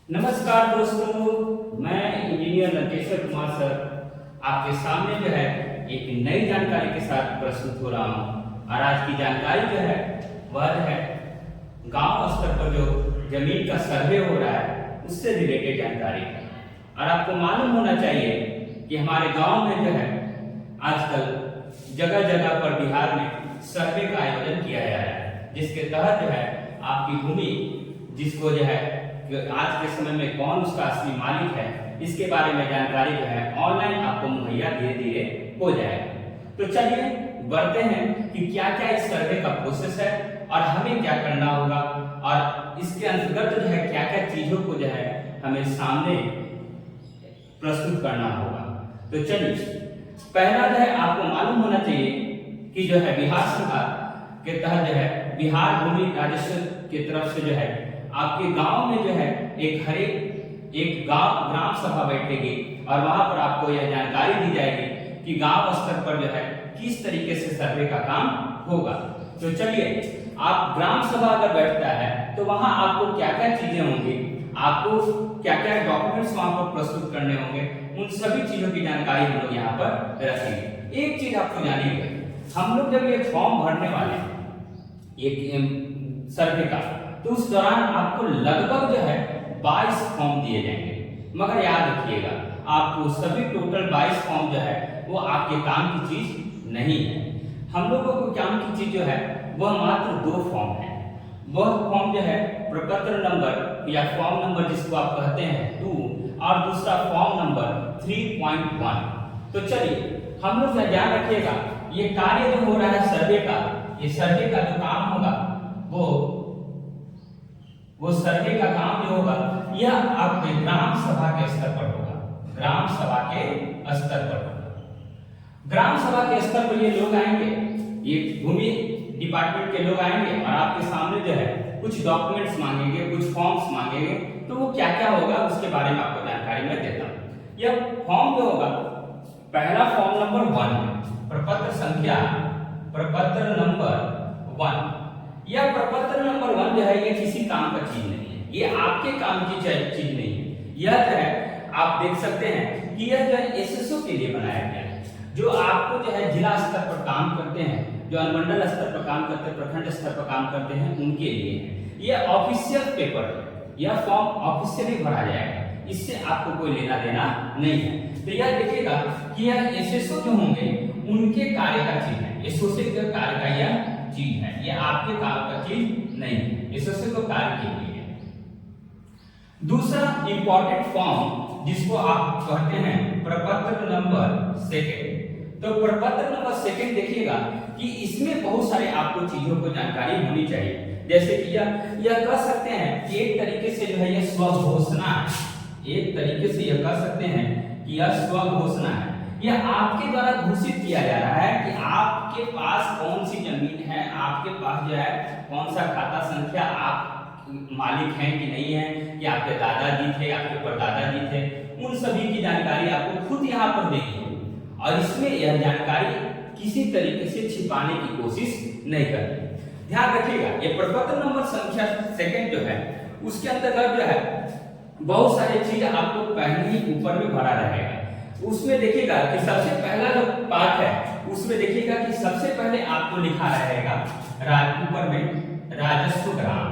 नमस्कार दोस्तों, मैं इंजीनियर नटेश्वर कुमार सर आपके सामने जो है एक नई जानकारी के साथ प्रस्तुत हो रहा हूँ। और आज की जानकारी जो है वह जो है गांव स्तर पर जो जमीन का सर्वे हो रहा है उससे रिलेटेड जानकारी है। और आपको मालूम होना चाहिए कि हमारे गांव में जो है आजकल जगह जगह पर बिहार में सर्वे का आयोजन किया जा रहा है, जिसके तहत जो है आपकी भूमि जिसको जो है आज के समय में कौन उसका असली मालिक है इसके बारे में जानकारी जो है ऑनलाइन आपको मुहैया धीरे धीरे हो जाएगा। तो चलिए बढ़ते हैं कि क्या क्या इस सर्वे का प्रोसेस है और हमें क्या करना होगा और इसके अंतर्गत जो है क्या क्या चीजों को जो है हमें सामने प्रस्तुत करना होगा। तो चलिए पहला जो है आपको मालूम होना चाहिए कि जो है बिहार सरकार के तहत जो है बिहार भूमि राजस्व की तरफ से जो है आपके गांव में जो है एक गांव ग्राम सभा बैठेगी और वहां पर आपको यह जानकारी दी जाएगी कि गांव स्तर पर जो है किस तरीके से सर्वे का काम होगा। तो चलिए आप ग्राम सभा अगर बैठता है तो वहां आपको क्या क्या चीजें होंगी, आपको क्या क्या डॉक्यूमेंट्स वहां पर प्रस्तुत करने होंगे, उन सभी चीजों की जानकारी हम लोग यहाँ पर रखेंगे। एक चीज आपको जानी है, हम लोग जब ये फॉर्म भरने वाले हैं एक सर्वे का, तो उस दौरान आपको लगभग जो है 22 फॉर्म दिए जाएंगे। मगर याद रखिएगा आपको सभी टोटल 22 फॉर्म जो है वो आपके काम की चीज नहीं है। हम लोगों को काम की चीज जो है वह मात्र 2 फॉर्म है। वह फॉर्म जो है प्रपत्र नंबर या फॉर्म नंबर जिसको आप कहते हैं 2 और दूसरा फॉर्म नंबर 3.1। तो चलिए हम लोग ध्यान रखिएगा ये कार्य जो हो रहा है सर्वे का, ये सर्वे का जो काम होगा वो सर्वे का काम जो होगा यह आपके ग्राम सभा के स्तर पर होगा। ग्राम सभा के स्तर पर होगा। ग्राम सभा के स्तर पर ये लोग आएंगे, ये भूमि डिपार्टमेंट के लोग आएंगे और आपके सामने जो है कुछ डॉक्यूमेंट्स मांगेंगे, कुछ फॉर्म्स मांगेंगे। तो वो क्या क्या होगा उसके बारे में आपको जानकारी मैं देता हूँ। यह फॉर्म जो होगा पहला फॉर्म नंबर 1 प्रपत्र संख्या प्रपत्र नंबर 1। यह प्रपत्र नंबर 1 जो है ये किसी काम का चीज नहीं है, ये आपके काम की चीज नहीं है। यह जो है आप देख सकते हैं कि यह जो है एसएसओ के लिए बनाया गया है, जो आपको जो है जिला स्तर पर काम करते हैं, जो अनुमंडल स्तर पर काम करते हैं, प्रखंड स्तर पर काम करते हैं, उनके लिए है। यह ऑफिशियल पेपर है, यह फॉर्म ऑफिशियली भरा जाएगा, इससे आपको कोई लेना देना नहीं है। तो यह देखिएगा कि यह एसएसओ जो होंगे उनके कार्य का चीज है, एसओसी के कार्य का यह चीज है, ये आपके काम का चीज नहीं है, एसओसी को कार्य के लिए है। दूसरा इंपॉर्टेंट फॉर्म जिसको आप कहते हैं प्रपत्र नंबर 2। तो प्रपत्र नंबर 2 देखिएगा कि इसमें बहुत सारे आपको चीजों को जानकारी होनी चाहिए। जैसे कि यह कह सकते हैं कि एक तरीके से जो है यह स्वघोषणा है, एक तरीके से यह कह सकते हैं कि यह स्वघोषणा है। यह आपके द्वारा घोषित किया जा रहा है कि आपके पास कौन सी जमीन है, आपके पास जो है कौन सा खाता संख्या, आप मालिक हैं कि नहीं है, कि आपके दादाजी थे, आपके परदादाजी थे, उन सभी की जानकारी आपको खुद यहाँ पर देगी। और इसमें यह जानकारी किसी तरीके से छिपाने की कोशिश नहीं करती। ध्यान रखिएगा ये प्रपत्र नंबर संख्या 2 जो है उसके अंतर्गत जो है बहुत सारी चीज आपको पहले ही ऊपर में भरा रहेगा। उसमें देखिएगा कि सबसे पहला जो पार्ट है उसमें देखिएगा कि सबसे पहले आपको लिखा रहेगा ऊपर में राजस्व ग्राम,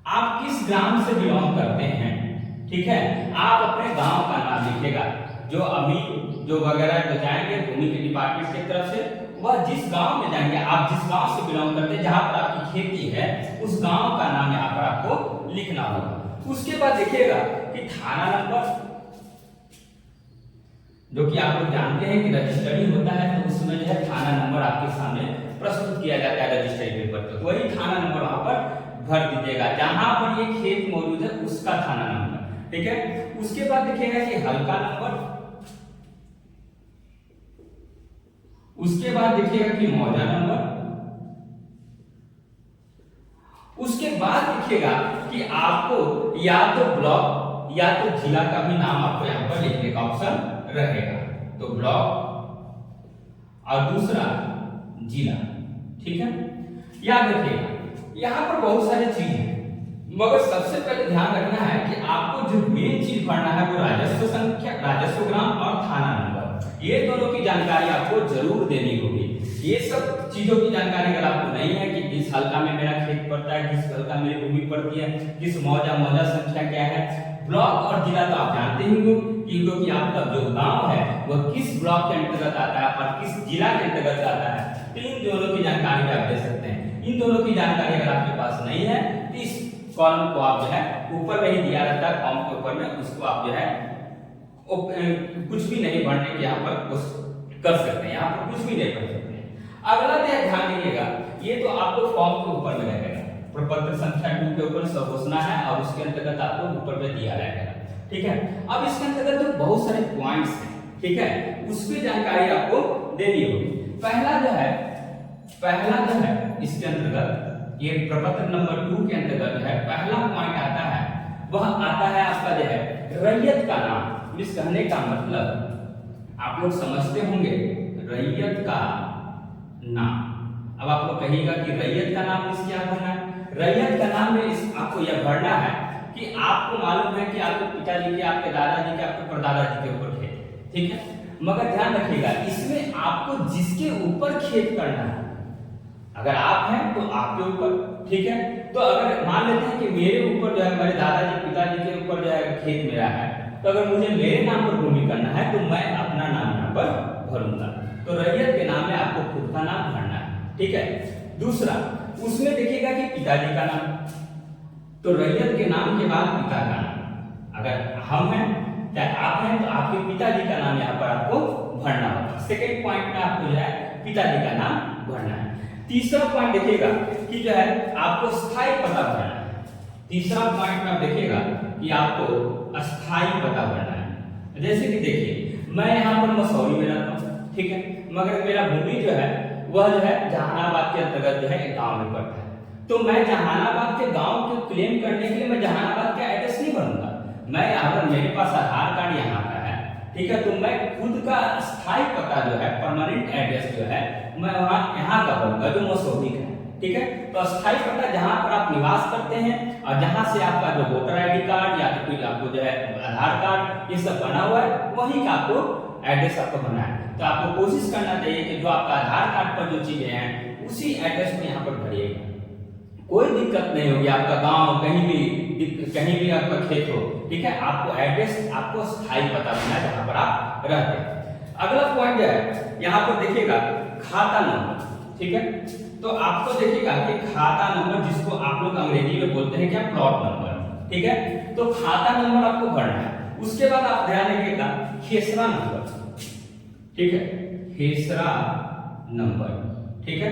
आप किस ग्राम से बिलोंग करते हैं, ठीक है। आप अपने गांव का नाम लिखिएगा, जो अभी जो वगैरह जो जाएंगे भूमि के डिपार्टमेंट की तरफ से, वह जिस गांव में जाएंगे, आप जिस गांव से बिलोंग करते हैं, जहां पर आपकी खेती है, उस गांव का नाम यहाँ पर आपको लिखना होगा। उसके बाद देखिएगा कि थाना नंबर, जो कि आप लोग जानते हैं कि रजिस्ट्री होता है तो उसमें जो है थाना नंबर आपके सामने प्रस्तुत किया जाता है रजिस्ट्री पेपर पर, तो वही थाना नंबर वहां पर भर दीजिएगा जहां पर ये खेत मौजूद है उसका थाना नंबर, ठीक है। उसके बाद देखिएगा कि हल्का नंबर, उसके बाद देखिएगा कि मौजा नंबर, उसके बाद देखिएगा कि आपको या तो ब्लॉक या तो जिला का भी नाम आपको यहाँ पर लिखने का ऑप्शन रहेगा। तो ब्लॉक और दूसरा जिला, ठीक है। याद रखिएगा यहाँ पर बहुत सारी चीज है, मगर सबसे पहले ध्यान रखना है कि आपको जो मेन चीज भरना है वो राजस्व संख्या, राजस्व ग्राम और थाना नंबर, ये दोनों की जानकारी आपको जरूर देनी होगी। ये सब चीजों की जानकारी अगर आपको नहीं है कि किस हल्का में मेरा खेत पड़ता है, किस हल्का मेरी भूमि पड़ती है, किस मौजा संख्या क्या है, ब्लॉक और जिला तो आप जानते ही हो क्योंकि आपका जो गांव है वह किस ब्लॉक के अंतर्गत आता है और किस जिला के अंतर्गत आता है, तो इन दोनों की जानकारी आप दे सकते हैं। इन दोनों की जानकारी अगर आपके पास नहीं है तो इस कॉलम को आप जो है ऊपर में ही दिया रहता है फॉर्म के ऊपर में, उसको आप जो है कुछ भी नहीं भरने के यहाँ पर कर सकते हैं, यहाँ पर कुछ भी नहीं भर सकते हैं। अगला ध्यान दीजिएगा, ये तो आपको फॉर्म के ऊपर में रहेगा, प्रपत्र संख्या 2 के ऊपर सब घोषणा है और उसके अंतर्गत आपको ऊपर में दिया रहेगा, ठीक है। अब इसके अंतर्गत जो बहुत सारे पॉइंट्स हैं, ठीक है, उसकी जानकारी आपको देनी होगी। पहला जो है इसके अंतर्गत ये प्रपत्र नंबर 2 के अंतर्गत है, पहला पॉइंट आता है, वह आता है आपका जो है रैयत का नाम। इस कहने का मतलब आप लोग समझते होंगे रैयत का नाम। अब आप लोग कहिएगा कि रैयत का नाम इस क्या भरना है? रैयत का नाम में इस आपको यह भरना है कि आपको मालूम है कि आपके पिताजी के, आपके दादाजी के, आपके परदादा जी के ऊपर खेत, ठीक है, मगर ध्यान रखिएगा इसमें आपको जिसके ऊपर खेत करना है, अगर आप हैं तो आपके ऊपर, ठीक है। तो अगर मान लेते हैं कि मेरे ऊपर जो है, मेरे दादाजी पिताजी के ऊपर जो है खेत मेरा है, तो अगर मुझे मेरे नाम पर भूमि करना है तो मैं अपना नाम यहाँ पर भरूंगा। तो रैयत के नाम में आपको खुद का नाम भरना है, ठीक है। दूसरा, उसमें देखिएगा कि पिताजी का नाम, तो रैयत के नाम के बाद पिता का नाम, अगर हम हैं चाहे आप हैं तो आपके पिताजी का नाम यहाँ पर आपको भरना होगा। सेकेंड पॉइंट में आपको जो है पिताजी का नाम भरना है। तीसरा पॉइंट देखिएगा कि जो है आपको स्थायी पता भरना है। तीसरा पॉइंट में आप देखिएगा कि आपको स्थायी पता भरना है। जैसे कि देखिए मैं यहाँ पर मसौरी में रहता हूँ, ठीक है, मगर मेरा भूमि जो है वह जो है जहानाबाद के अंतर्गत जो है एक गांव में पड़ता है, तो मैं जहानाबाद के गांव को क्लेम करने के लिए मैं जहानाबाद का एड्रेस नहीं भरूंगा। मैं अगर मेरे पास आधार कार्ड यहाँ का है, ठीक है, तो मैं खुद का स्थायी पता जो है, परमानेंट एड्रेस जो है, मैं वहाँ यहाँ का भरूंगा जो मसौरी का है, ठीक है। तो स्थायी पता जहाँ पर आप निवास करते हैं और जहाँ से आपका जो वोटर ID कार्ड या तो फिर आपको जो है आधार कार्ड ये सब बना हुआ है, वही का आपको एड्रेस आपको बना है। तो आपको कोशिश करना चाहिए कि जो आपका आधार कार्ड पर जो चीजें हैं उसी एड्रेस में यहाँ पर भरिएगा, कोई दिक्कत नहीं होगी। आपका गांव कहीं भी आपका खेत हो, ठीक है, आपको एड्रेस, आपको स्थायी पता देना है जहां पर आप रहते हैं। अगला पॉइंट जो है यहाँ पर देखिएगा खाता नंबर, ठीक है। तो आपको देखिएगा कि खाता नंबर, जिसको आप लोग अंग्रेजी में बोलते हैं क्या, प्लॉट नंबर, ठीक है। तो खाता नंबर आपको भरना है। उसके बाद आप ध्यान रखिएगा खेसरा नंबर, ठीक है, खेसरा नंबर, ठीक है।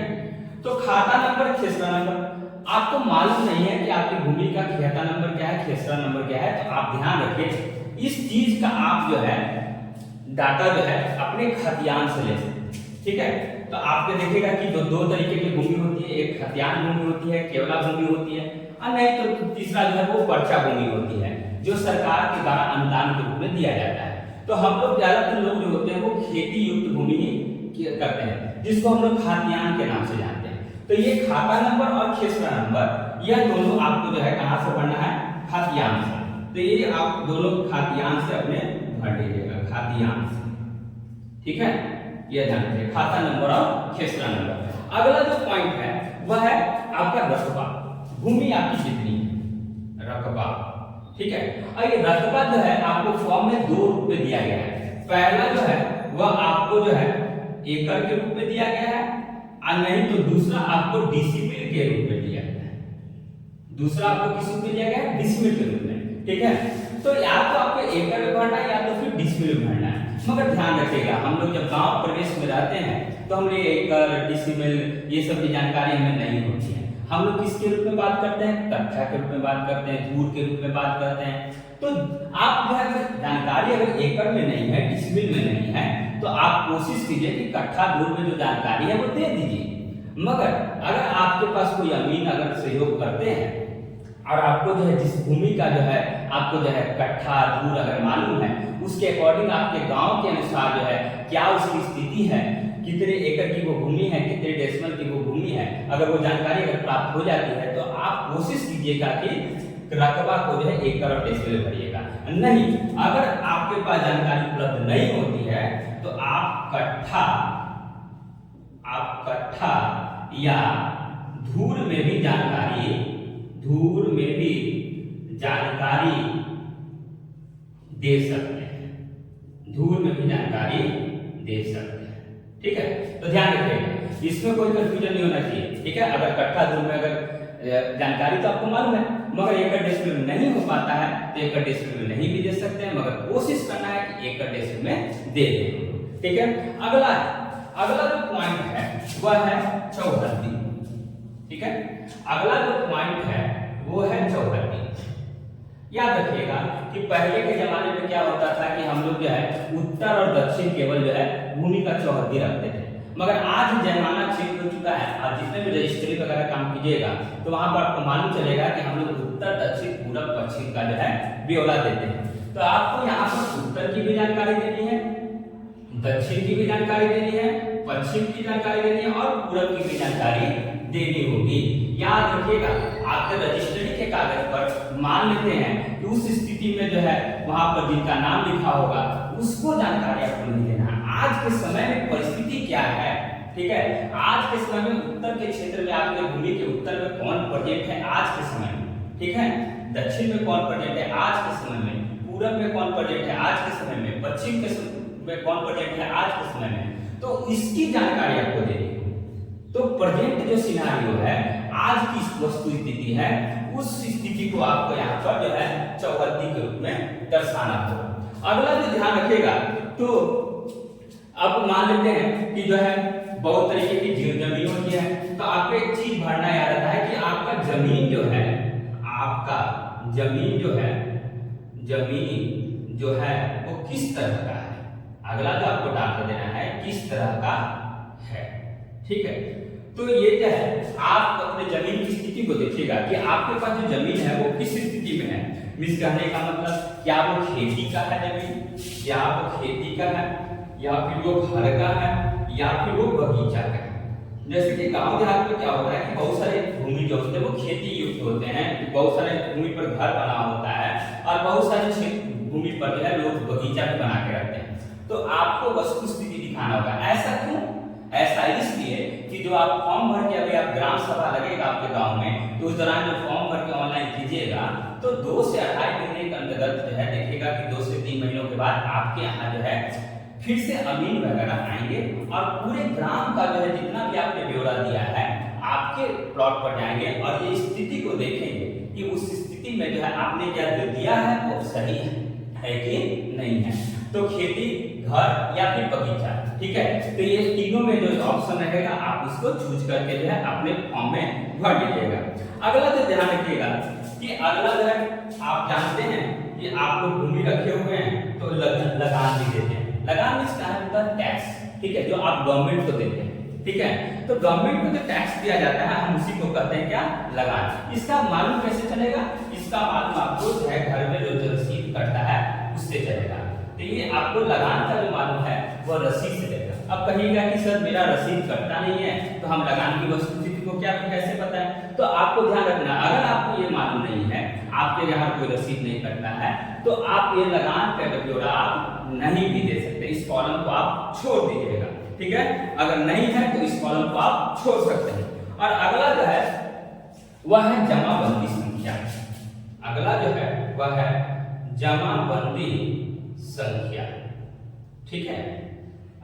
तो खाता नंबर, खेसरा नंबर, आपको मालूम नहीं है कि आपकी भूमि का खाता नंबर क्या है, खेसरा नंबर क्या है, तो आप ध्यान रखिए इस चीज का आप जो है डाटा जो है अपने खतियान से ले सकते, ठीक है। तो आपको देखिएगा कि दो तरीके की भूमि होती है, एक खतियान भूमि होती है, केवला भूमि होती है, और नहीं तो तीसरा जो है वो पर्चा भूमि होती है जो सरकार के द्वारा अनुदान के रूप में दिया जाता है। तो हम लोग ज्यादातर लोग जो होते हैं वो खेती युक्त भूमि ही करते हैं, जिसको हम लोग खतियान के नाम से जानते हैं। तो ये खाता नंबर और खेसरा नंबर यह दोनों आपको जो है कहां से भरना है, खतियान से। तो ये आप दोनों खतियान से अपने भर दीजिएगा, खतियान से, ठीक है, यह ध्यान रखिए खाता नंबर और खेसरा नंबर। अगला जो पॉइंट है वह है आपका रकबा, भूमि आपकी कितनी है, रकबा, ठीक है। और ये रकबा जो है आपको फॉर्म में 2 रूप में दिया गया है। पहला जो है वह आपको जो है एकड़ के रूप में दिया गया है, और नहीं तो दूसरा आपको डिसिमिल के रूप में दिया गया है। दूसरा आपको किस रूप में दिया गया है, डिसिमिल के रूप में, ठीक है। तो या तो आपको एकड़ में भरना है या तो फिर डिसिमिल में भरना है। मगर ध्यान रखिएगा हम लोग जब गांव प्रदेश में रहते हैं तो हम एकड़, डिसिमिल ये सब की जानकारी हमें नहीं होती है। हम लोग किसके रूप में बात करते हैं, कट्ठा के रूप में बात करते हैं, धूर के रूप में बात करते हैं। तो आप जो है जानकारी अगर एकड़ में नहीं है, डिसिमिल में नहीं है, तो आप कोशिश कीजिए कि कट्ठा धूर में जो जानकारी है वो दे दीजिए। मगर अगर आपके पास कोई अमीन अगर सहयोग करते हैं और आपको जो है जिस भूमि का जो है आपको जो है कट्ठा धूर अगर मालूम है, उसके अकॉर्डिंग आपके गांव के अनुसार जो है क्या उसकी स्थिति है, कितने एकड़ की वो भूमि है, कितने डेसिमल की वो भूमि है, अगर वो जानकारी अगर प्राप्त हो जाती है तो आप कोशिश कीजिएगा कि रकबा को जो है एकड़ और डेसिमल में भरिएगा। नहीं, अगर आपके पास जानकारी उपलब्ध नहीं होती है तो आप कट्ठा या धूर में भी जानकारी दे सकते हैं। ठीक है, तो ध्यान रखिएगा, इसमें कोई कंफ्यूजन नहीं होना चाहिए। ठीक है, अगर कट्ठा धूर में अगर जानकारी तो आपको मालूम है, मगर एकड़ डेसिमल में नहीं हो पाता है तो एकड़ डेसिमल में नहीं भी दे सकते हैं, मगर कोशिश करना है कि एकड़ डेसिमल में दे दें। ठीक है, अगला जो पॉइंट है वह है चौहद्दी। ठीक है, अगला जो पॉइंट है वो है चौहद्दी। याद रखिएगा कि पहले के जमाने में क्या होता था कि हम लोग जो है उत्तर और दक्षिण केवल जो है भूमि का चौहद्दी रखते थे, मगर आज जमाना चेंज हो चुका है। आज जितने भी रजिस्ट्री वगैरह काम कीजिएगा तो वहां पर आपको मालूम चलेगा कि हम लोग उत्तर, दक्षिण, पूरब, पश्चिम का जो है ब्यौरा देते हैं। तो आपको यहाँ पर उत्तर की भी जानकारी देनी है, दक्षिण की भी जानकारी देनी है, पश्चिम की जानकारी देनी है और पूरब की भी जानकारी देनी होगी। याद रखिएगा, आपके रजिस्ट्री के कागज पर मान लेते हैं कि उस स्थिति में जो है वहां पर जिनका नाम लिखा होगा उसको जानकारी आपको नहीं देना है। आज के समय में परिस्थिति क्या है, ठीक है, आज के समय में उत्तर के क्षेत्र में आपके भूमि के उत्तर में कौन प्रेजेंट है आज के समय में, ठीक है, दक्षिण में कौन प्रेजेंट है आज के समय में, पूरब में कौन प्रेजेंट है आज के समय में, पश्चिम के में कौन प्रेजेंट है आज के समय में, तो इसकी जानकारी आपको देनी है। तो प्रेजेंट जो सिनेरियो है, आज की वस्तु स्थिति है, उस स्थिति को आपको यहाँ पर जो है चौहद्दी के रूप में दर्शाना होगा। अगला जो ध्यान रखिएगा, तो अब मान लेते हैं कि जो है बहुत तरीके की जमीन होती है, तो आपको एक चीज भरना याद रहता है कि आपका जमीन जो है, आपका जमीन जो है वो किस तरह का है। अगला जो आपको डाटा देना है किस तरह का है, ठीक है। तो ये क्या है, आप अपने जमीन की स्थिति को देखिएगा कि आपके पास जो जमीन है वो किस स्थिति में है। मींस कहने का मतलब क्या वो खेती का है जमीन, या वो खेती का है, या फिर वो घर का है, या फिर वो बगीचा का है। जैसे कि गांव देहात में क्या होता है कि बहुत सारे भूमि जो होते हैं वो खेती युक्त होते हैं, बहुत सारे भूमि पर घर बना होता है और बहुत सारे भूमि पर जो है लोग बगीचा भी बना के रखते हैं। तो आपको वस्तु स्थिति दिखाना होगा। ऐसा क्यों? ऐसा इसलिए कि जो आप फॉर्म भर के, अभी आप ग्राम सभा लगेगा आपके गांव में, तो उस दौरान जो फॉर्म भर के ऑनलाइन कीजिएगा तो 2 से 2.5 महीने के अंतर्गत जो है देखिएगा कि 2 से 3 महीनों के बाद आपके यहाँ जो है फिर से अमीन वगैरह आएंगे और पूरे ग्राम का जो है जितना भी आपने ब्यौरा दिया है आपके प्लॉट पर जाएंगे और ये स्थिति को देखेंगे कि उस स्थिति में जो है आपने क्या दिया है वो सही है कि नहीं है। तो खेती, घर या फिर बगीचा, ठीक है। तो ये तीनों में जो ऑप्शन रहेगा आप उसको चूज करके जो है अपने फॉर्म में भर लीजिएगा। अगला तो ध्यान रखिएगा कि अगला जो है आप जानते हैं कि आपको भूमि रखे हुए हैं तो लगान भी देते हैं। लगान इसका है टैक्स, ठीक है, जो आप गवर्नमेंट को देते हैं, ठीक है। तो गवर्नमेंट को जो टैक्स दिया जाता है हम उसी को कहते हैं क्या, लगान। इसका मालूम कैसे चलेगा? इसका मालूम आपको जो है घर में जो रसीद कटता है उससे चलेगा। तो ये आपको लगान का जो मालूम है वो रसीद से देगा। अब कहिएगा कि सर मेरा रसीद कटता नहीं है तो हम लगान की वस्तुस्थिति को क्या कैसे पता है? तो आपको ध्यान रखना, अगर आपको ये मालूम नहीं है, आपके यहाँ कोई रसीद नहीं कटता है, तो आप ये लगान का ब्यौरा आप नहीं भी दे सकते। इस कॉलम को आप छोड़ दीजिएगा, ठीक है। अगर नहीं है तो इस कॉलम को आप छोड़ सकते हैं। और अगला जो है वह है जमाबंदी संख्या। अगला जो है वह है जमाबंदी संख्या, ठीक है।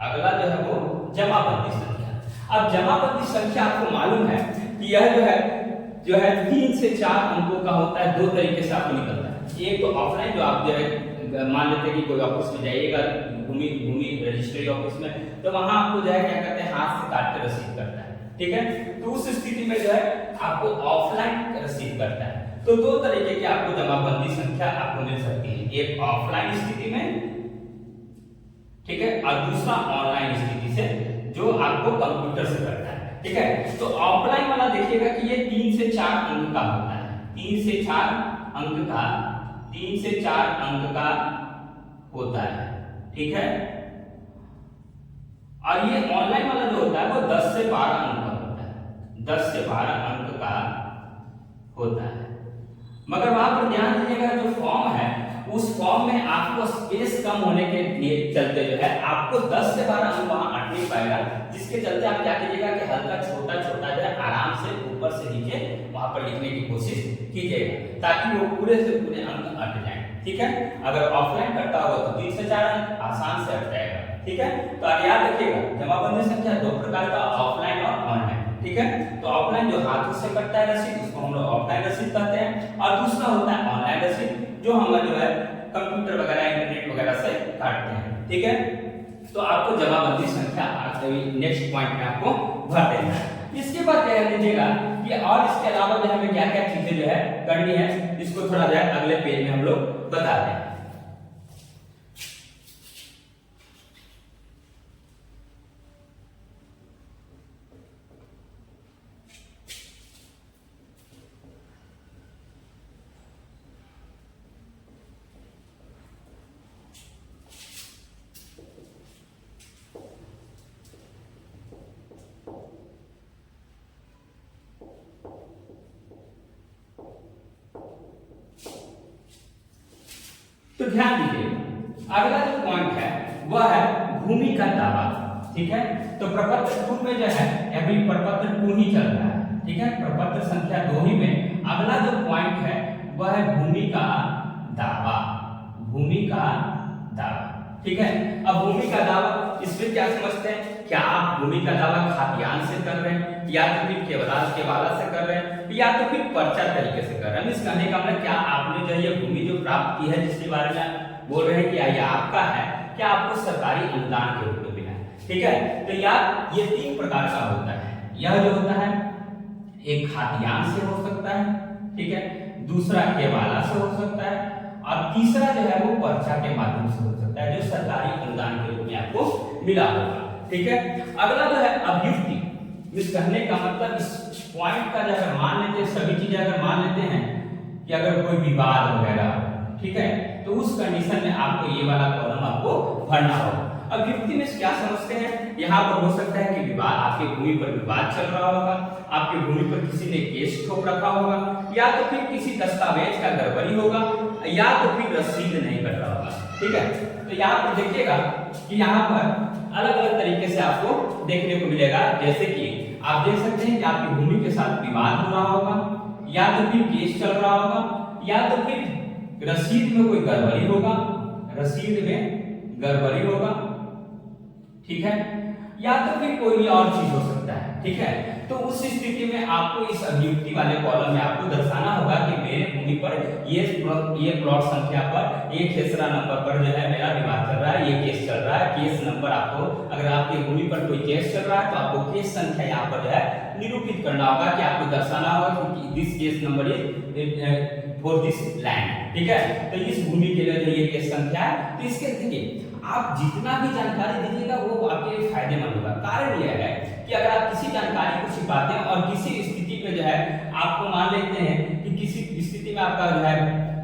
अगला जो है वो जमाबंदी संख्या। अब जमाबंदी संख्या आपको मालूम है कि यह जो है 3 से 4 अंकों का होता है। 2 तरीके से आपको निकलता है। एक तो ऑफलाइन, जो आप जो है मान लेते हैं कि कोई ऑफिस में जाइएगा, भूमि रजिस्ट्री ऑफिस में, तो वहां आपको जो है क्या करते हैं, हाथ से काट के रसीद करता है, ठीक है। तो उस स्थिति में जो है आपको ऑफलाइन रसीद करता है। तो 2 तरीके की आपको जमाबंदी संख्या आपको मिल सकती है, एक ऑफलाइन स्थिति में, ठीक है, और दूसरा ऑनलाइन स्थिति से जो आपको कंप्यूटर से करता है, ठीक है। तो ऑफलाइन वाला देखिएगा कि ये 3 से 4 अंक का होता है, 3 से 4 अंक का होता है, ठीक है। और ये ऑनलाइन वाला जो होता है वो 10 से 12 अंक का होता है, 10 से 12 अंक का होता है। मगर वहां पर ध्यान दीजिएगा जो फॉर्म है उस फॉर्म में आपको स्पेस कम होने के लिए चलते जो है आपको 10 से 12 अंक वहां अट नहीं पाएगा, जिसके चलते आप क्या कीजिएगा कि हल्का छोटा छोटा जो है आराम से ऊपर से नीचे वहां पर लिखने की कोशिश कीजिएगा ताकि वो पूरे से पूरे अंक अट जाएं। ठीक है, अगर ऑफलाइन करता होगा तो 3 से 4 अंक आसान से अट जाएगा। ठीक है, तो आप याद रखिएगा जमाबंदी संख्या दो प्रकार का, ऑफलाइन और ऑनलाइन। ठीक है, तो ऑफलाइन जो हाथों से कटता है रसीद उसको हम लोग ऑफलाइन रसीद कहते हैं, और दूसरा होता है ऑनलाइन रसीद जो हम जो है कंप्यूटर वगैरह इंटरनेट वगैरह से काटते हैं। ठीक है, तो आपको जमाबंदी संख्या नेक्स्ट पॉइंट में आपको भर देना है। इसके बाद क्या लीजिएगा कि और इसके अलावा जो हमें क्या क्या चीजें जो है करनी है इसको थोड़ा जो है अगले पेज में हम लोग बताते हैं। तो ध्यान दीजिए अगला जो पॉइंट है वह है भूमि का दावा। ठीक है, तो प्रपत्र 2 में जो है अभी प्रपत्र 2 ही चल रहा है। ठीक है, प्रपत्र संख्या 2 ही में अगला जो पॉइंट है वह है भूमि का दावा। भूमि का दावा। ठीक है, अब भूमि का दावा इसमें क्या समझते हैं, क्या आप भूमि का दावा खाद्यान्न से कर रहे हैं या तो फिर केवला से कर रहे हैं या तो फिर पर्चा तरीके से कर रहे हैं। इस कहने का मतलब क्या आपने जो ये भूमि जो प्राप्त की है जिसके बारे में बोल रहे हैं कि ये आपका है, क्या आपको सरकारी अनुदान के रूप में मिला है। ठीक है, तो यार ये 3 प्रकार का होता है। यह जो होता है एक खाद्यान्न से हो सकता है, ठीक है, दूसरा केवाला से हो सकता है और तीसरा जो है वो पर्चा के माध्यम से हो सकता है जो सरकारी अनुदान के रूप में आपको मिला होगा। ठीक है, अगला जो है अभियुक्ति। इस कहने का मतलब इस पॉइंट का अगर मान लेते हैं सभी चीजें अगर मान लेते हैं कि अगर कोई विवाद वगैरह, ठीक है, तो उस कंडीशन में आपको ये वाला कॉलम आपको भरना होगा। अभियुक्ति में क्या समझते हैं, यहाँ पर हो सकता है कि विवाद आपकी भूमि पर विवाद चल रहा होगा, आपकी भूमि पर किसी ने केस ठोक रखा होगा या तो फिर किसी दस्तावेज का गड़बड़ी होगा या तो फिर रसीद नहीं कर रहा होगा। ठीक है, तो यहाँ पर देखिएगा कि यहाँ पर अलग अलग तरीके से आपको देखने को मिलेगा, जैसे कि आप देख सकते हैं कि आपकी भूमि के साथ विवाद हो रहा होगा या तो फिर केस चल रहा होगा या तो फिर रसीद में कोई गड़बड़ी होगा, रसीद में गड़बड़ी होगा, ठीक है, या तो फिर कोई और चीज हो सकता है। ठीक है, तो उस स्थिति में आपको इस अभियुक्ति वाले कॉलम में आपको दर्शाना होगा कि मेरे भूमि पर ये प्लॉट संख्या पर ये खेसरा नंबर पर जो है मेरा विवाद चल रहा है, ये केस चल रहा है। केस नंबर आपको अगर आपकी भूमि पर कोई केस चल रहा है तो आपको केस संख्या यहाँ पर जो है निरूपित करना होगा कि आपको दर्शाना होगा कि this case number is for this land. ठीक है, तो इस भूमि के लिए जो ये केस संख्या है, तो इसके देखिए आप जितना भी जानकारी दीजिएगा वो आपके लिए फायदेमंद होगा। कारण यह है कि अगर आप किसी जानकारी को छिपाते हैं और किसी स्थिति में जो है आपको मान लेते हैं कि किसी स्थिति में आपका जो है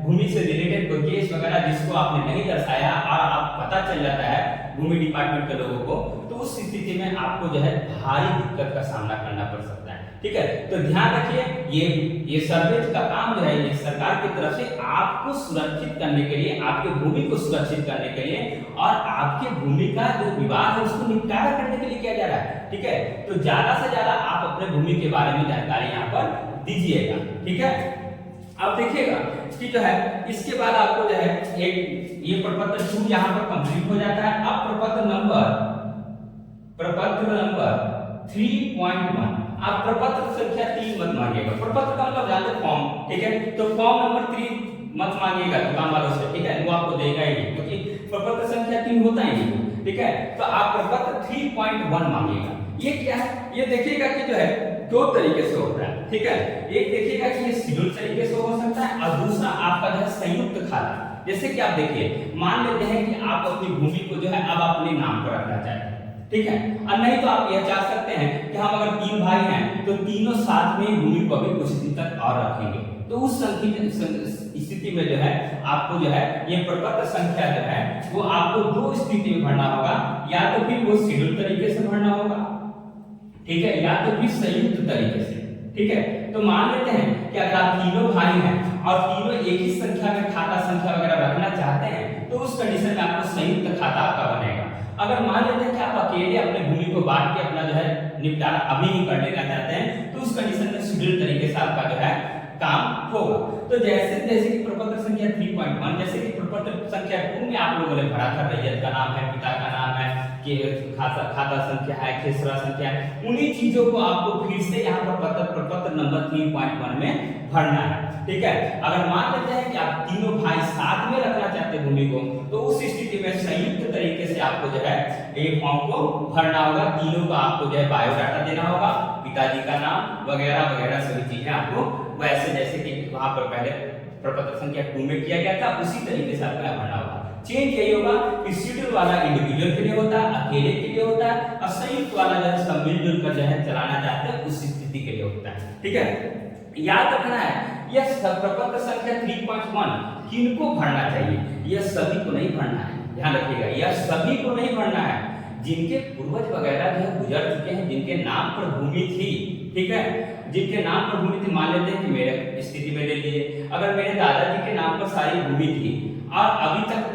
भूमि से रिलेटेड कोई केस वगैरह जिसको आपने नहीं दर्शाया और आप पता चल जाता है भूमि डिपार्टमेंट के लोगों को, तो उस स्थिति में आपको जो है भारी दिक्कत का सामना करना पड़ सकता है। ठीक है, तो ध्यान रखिए ये सर्वे का काम जो है ये सरकार की तरफ से आपको सुरक्षित करने के लिए, आपके भूमि को सुरक्षित करने के लिए और आपके भूमि का जो विवाद है उसको निपटारा करने के लिए किया जा रहा है। ठीक है, तो ज्यादा से ज्यादा आप अपने भूमि के बारे में जानकारी यहाँ पर दीजिएगा। ठीक है, अब देखिएगा कि जो है इसके बाद आपको जो है एक ये प्रपत्र 2 यहाँ पर कंप्लीट हो जाता है। अब प्रपत्र नंबर 3.1 आप प्रपत्र संख्या 3 मत मांगिएगा। प्रपत्र का मतलब जानते फॉर्म, ठीक है, तो फॉर्म नंबर 3 मत मांगिएगा दुकान वालों से। ठीक है, वो आपको देगा ही नहीं क्योंकि प्रपत्र संख्या 3 होता ही नहीं। ठीक है, तो आप प्रपत्र 3.1 मांगिएगा। ये क्या है, ये देखिएगा कि जो है 2 तरीके से होता है। ठीक है, एक देखिएगा कि ये शेड्यूल तरीके से हो सकता है और दूसरा आपका जो है संयुक्त खाता। जैसे कि आप देखिए मान लेते हैं कि आप अपनी भूमि को जो है अब अपने नाम पर रखना चाहते हैं। ठीक है, और नहीं तो आप यह चाह सकते हैं कि हम अगर 3 भाई हैं तो तीनों साथ में भूमि को भी कुछ दिन तक और रखेंगे। तो उस स्थिति में जो है आपको जो है ये प्रपत्र संख्या जो है वो आपको 2 स्थिति में भरना होगा, या तो फिर वो शेड्यूल तरीके से भरना होगा, ठीक है, या तो फिर संयुक्त तरीके से। ठीक है, तो मान लेते हैं कि अगर आप तीनों भाई हैं और तीनों एक ही संख्या में खाता संख्या वगैरह रखना चाहते हैं तो उस कंडीशन में आपको संयुक्त खाता आपका बनेगा। अगर मान लेते हैं कि आप अकेले अपने भूमि को बांट के अपना जो है निपटारा अभी ही कर लेना चाहते हैं तो उस कंडीशन में शेड्यूल तरीके से आपका जो है काम होगा। तो जैसे कि प्रपत्र संख्या 3.1 जैसे कि प्रपत्र संख्या 2 में आप लोगों ने भरा था रैयत का नाम है, पिता का नाम है, कि खाता संख्या है, खेसरा संख्या है, उन्हीं चीजों को आपको फिर से यहाँ पर प्रपत्र नंबर 3.1 में भरना है। ठीक है, अगर मान लेते हैं कि आप तीनों भाई साथ में रखना चाहते हैं भूमि को तो उस स्थिति में संयुक्त तरीके से आपको जो है एक फॉर्म को भरना होगा। तीनों का आपको जो है बायोडाटा देना होगा, पिताजी का नाम वगैरह वगैरह सभी चीजें आपको वैसे जैसे कि वहां पर पहले प्रपत्र संख्या 2 में किया गया था उसी तरीके से आपको भरना होगा। चेंज यही होगा कि शेड्यूल वाला इंडिविजुअल के लिए होता है, अकेले के लिए होता है, और संयुक्त वाला जो है सब मिलजुल कर जो है चलाना चाहते हैं उस स्थिति के लिए होता है। ठीक है, याद रखना है यह प्रपत्र संख्या 3.1 किनको भरना चाहिए, यह सभी को नहीं भरना है, ध्यान रखिएगा, यह सभी को नहीं भरना है। जिनके पूर्वज वगैरह जो है गुजर चुके हैं, जिनके नाम पर भूमि थी, ठीक है, जिनके नाम पर भूमि थी, मान लेते हैं कि मेरे स्थिति में ले लीजिए, अगर मेरे दादाजी के नाम पर सारी भूमि थी और अभी तक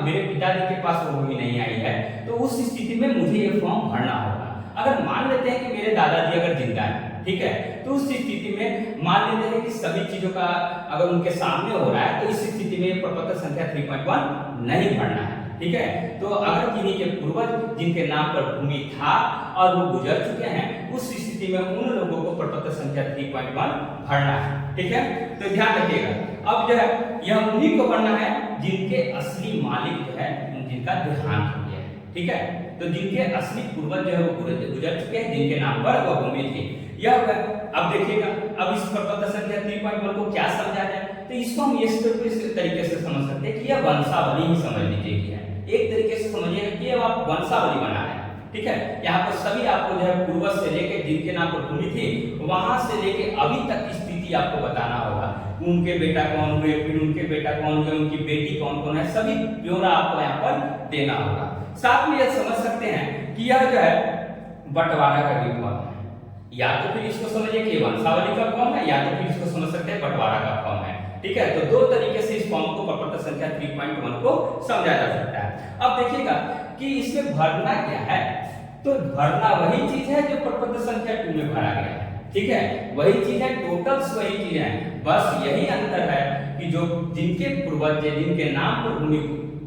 मेरे पिताजी के पास वो भूमि नहीं आई है तो उस स्थिति में मुझे ये फॉर्म भरना होगा। अगर मान लेते हैं कि मेरे दादाजी अगर जिंदा है, ठीक है, तो उस स्थिति में मान लेते हैं कि सभी चीजों का अगर उनके सामने हो रहा है तो इस स्थिति में प्रपत्र संख्या 3.1 नहीं भरना है। ठीक है, तो अगर किन्हीं के पूर्वज जिनके नाम पर भूमि था और वो गुजर चुके हैं उस स्थिति में उन लोगों को प्रपत्र संख्या 3.1 भरना है। ठीक है, तो ध्यान रखिएगा। अब जो है यह उन्हीं को भरना है जिनके असली मालिक जो है जिनका देहांत हो गया है। ठीक है, तो जिनके असली पूर्वज जो है वो गुजर चुके हैं, जिनके नाम पर वह भूमि थी, यह अब देखिएगा। अब इस प्रपत्र संख्या 3.1 को क्या समझा जाए तो इसको हम इस तरीके से समझ सकते हैं कि यह वंशावली ही समझ लीजिए कि है, एक तरीके से समझिए कि अब आप वंशावली बना रहे हैं। ठीक है, यहाँ पर सभी आपको जो है पूर्वज से लेके जिनके नाम पर भूमि थी वहां से लेके अभी तक की स्थिति आपको बताना होगा। उनके बेटा कौन हुए, फिर उनके बेटा कौन हुए, उनकी बेटी कौन कौन है, सभी ब्यौरा आपको यहाँ पर देना होगा। साथ में यह समझ सकते हैं कि यह जो है बंटवारा का भी फॉर्म है, या तो फिर इसको समझिए कि वंशावली का फॉर्म है या तो फिर इसको समझ सकते हैं बंटवारा का फॉर्म है। ठीक है, तो दो तरीके से इस फॉर्म को प्रपत्र संख्या 3.1 को समझा जा सकता है। अब देखिएगा कि इसमें भरना क्या है, तो भरना वही चीज है जो प्रपत्र संख्या 2 में भरा गया है। ठीक है, वही चीज है, टोटल्स वही चीज है, बस यही अंतर है कि जो जिनके पूर्वज जिनके नाम पर भूमि